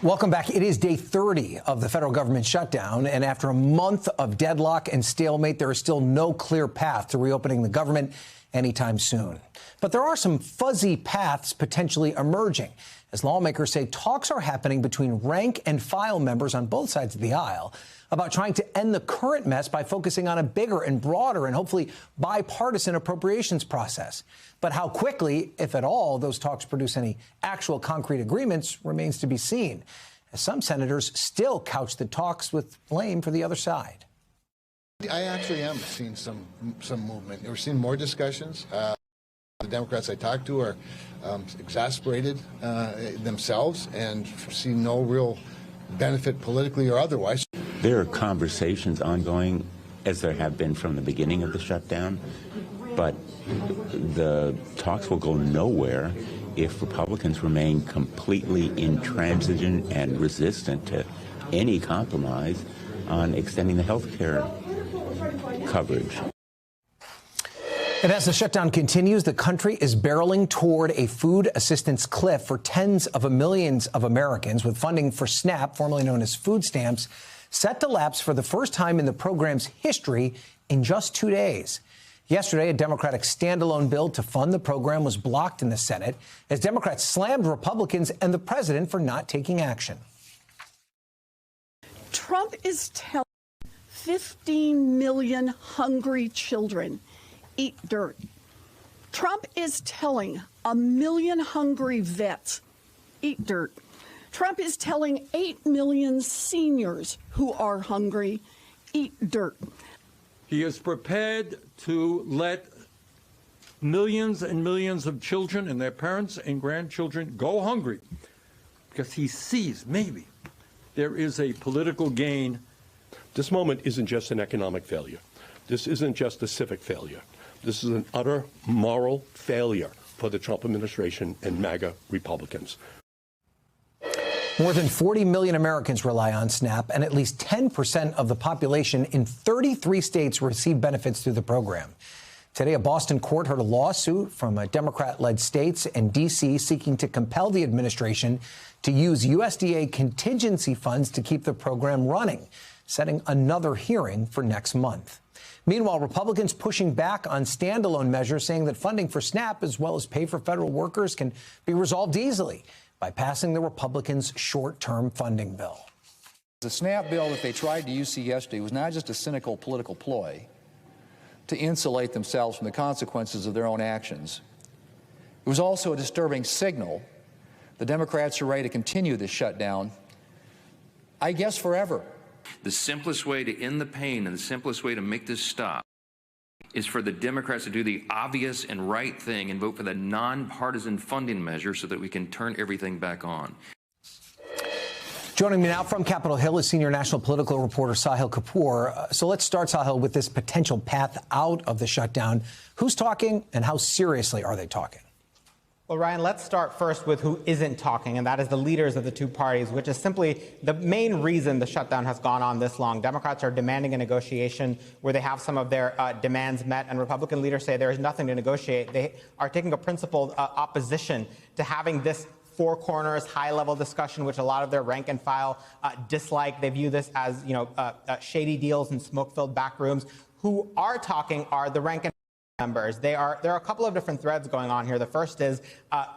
Welcome back. It is day 30 of the federal government shutdown, and after a month of deadlock and stalemate, there is still no clear path to reopening the government anytime soon. But there are some fuzzy paths potentially emerging, as lawmakers say talks are happening between rank and file members on both sides of the aisle about trying to end the current mess by focusing on a bigger and broader and hopefully bipartisan appropriations process. But how quickly, if at all, those talks produce any actual concrete agreements remains to be seen, as some senators still couch the talks with blame for the other side. I actually am seeing some movement. We're seeing more discussions. The Democrats I talk to are exasperated themselves and see no real benefit politically or otherwise. There are conversations ongoing, as there have been from the beginning of the shutdown, but the talks will go nowhere if Republicans remain completely intransigent and resistant to any compromise on extending the health care coverage. And as the shutdown continues, the country is barreling toward a food assistance cliff for tens of millions of Americans, with funding for SNAP, formerly known as food stamps, set to lapse for the first time in the program's history in just 2 days. Yesterday, a Democratic standalone bill to fund the program was blocked in the Senate as Democrats slammed Republicans and the president for not taking action. Trump is telling 15 million hungry children, eat dirt. Trump is telling 1 million hungry vets, eat dirt. Trump is telling 8 million seniors who are hungry, eat dirt. He is prepared to let millions and millions of children and their parents and grandchildren go hungry because he sees maybe there is a political gain. This moment isn't just an economic failure. This isn't just a civic failure. This is an utter moral failure for the Trump administration and MAGA Republicans. More than 40 million Americans rely on SNAP, and at least 10% of the population in 33 states receive benefits through the program. Today, a Boston court heard a lawsuit from Democrat-led states and D.C. seeking to compel the administration to use USDA contingency funds to keep the program running, setting another hearing for next month. Meanwhile, Republicans pushing back on standalone measures, saying that funding for SNAP, as well as pay for federal workers, can be resolved easily by passing the Republicans' short-term funding bill. The SNAP bill that they tried to use yesterday was not just a cynical political ploy to insulate themselves from the consequences of their own actions. It was also a disturbing signal. The Democrats are ready to continue this shutdown, I guess forever. The simplest way to end the pain and the simplest way to make this stop is for the Democrats to do the obvious and right thing and vote for the nonpartisan funding measure so that we can turn everything back on. Joining me now from Capitol Hill is senior national political reporter Sahil Kapur. So let's start, Sahil, with this potential path out of the shutdown. Who's talking and how seriously are they talking? Well, Ryan, let's start first with who isn't talking, and that is the leaders of the two parties, which is simply the main reason the shutdown has gone on this long. Democrats are demanding a negotiation where they have some of their demands met, and Republican leaders say there is nothing to negotiate. They are taking a principled opposition to having this four corners, high-level discussion, which a lot of their rank and file dislike. They view this as, shady deals and smoke-filled back rooms. Who are talking are the rank and members. There are a couple of different threads going on here. The first is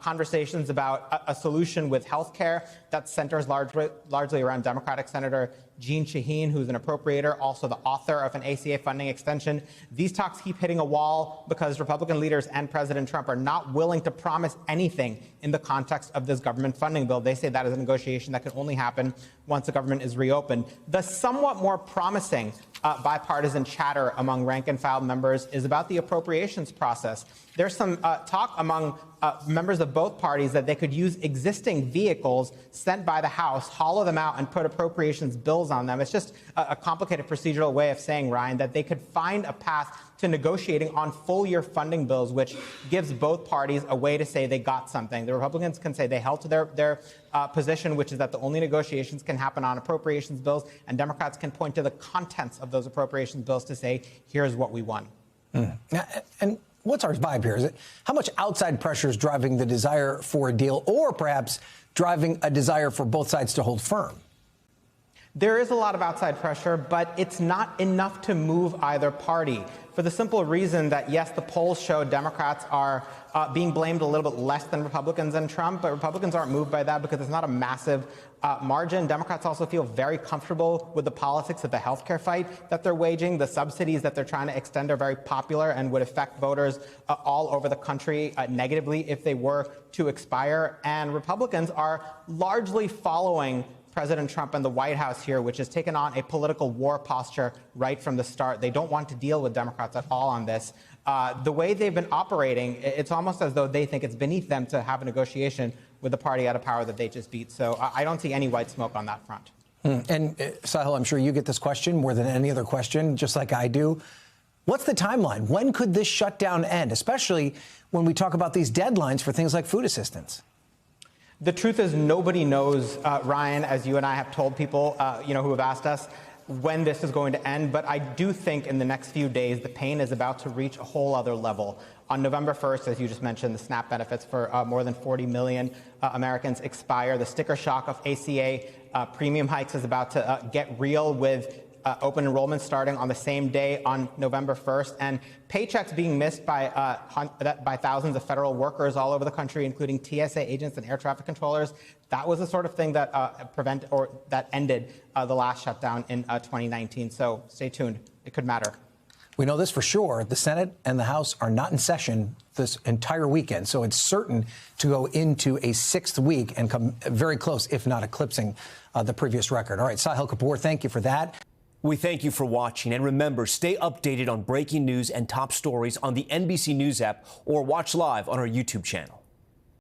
conversations about a solution with health care that centers largely around Democratic Senator Jeanne Shaheen, who's an appropriator, also the author of an ACA funding extension. These talks keep hitting a wall because Republican leaders and President Trump are not willing to promise anything in the context of this government funding bill. They say that is a negotiation that can only happen once the government is reopened. The somewhat more promising bipartisan chatter among rank and file members is about the appropriations process. There's some talk among members of both parties that they could use existing vehicles sent by the House, hollow them out, and put appropriations bills on them. It's just a complicated procedural way of saying, Ryan, that they could find a path to negotiating on full-year funding bills, which gives both parties a way to say they got something. The Republicans can say they held to their position, which is that the only negotiations can happen on appropriations bills, and Democrats can point to the contents of those appropriations bills to say, here's what we won. And what's our vibe here? Is it how much outside pressure is driving the desire for a deal, or perhaps driving a desire for both sides to hold firm. There is a lot of outside pressure, but it's not enough to move either party, for the simple reason that, yes, the polls show Democrats are being blamed a little bit less than Republicans and Trump, but Republicans aren't moved by that because it's not a massive margin. Democrats also feel very comfortable with the politics of the healthcare fight that they're waging. The subsidies that they're trying to extend are very popular and would affect voters all over the country negatively if they were to expire. And Republicans are largely following President Trump and the White House here, which has taken on a political war posture right from the start. They don't want to deal with Democrats at all on this. The way they've been operating, it's almost as though they think it's beneath them to have a negotiation with the party out of power that they just beat. So I don't see any white smoke on that front. And Sahil, I'm sure you get this question more than any other question, just like I do. What's the timeline? When could this shutdown end, especially when we talk about these deadlines for things like food assistance? The truth is nobody knows, Ryan, as you and I have told people, who have asked us when this is going to end. But I do think in the next few days, the pain is about to reach a whole other level. On November 1st, as you just mentioned, the SNAP benefits for more than 40 million Americans expire. The sticker shock of ACA premium hikes is about to get real, with open enrollment starting on the same day on November 1st, and paychecks being missed by thousands of federal workers all over the country, including TSA agents and air traffic controllers. That was the sort of thing that that ended the last shutdown in 2019. So stay tuned. It could matter. We know this for sure. The Senate and the House are not in session this entire weekend, so it's certain to go into a sixth week and come very close, if not eclipsing the previous record. All right, Sahil Kapur, thank you for that. We thank you for watching, and remember, stay updated on breaking news and top stories on the NBC News app or watch live on our YouTube channel.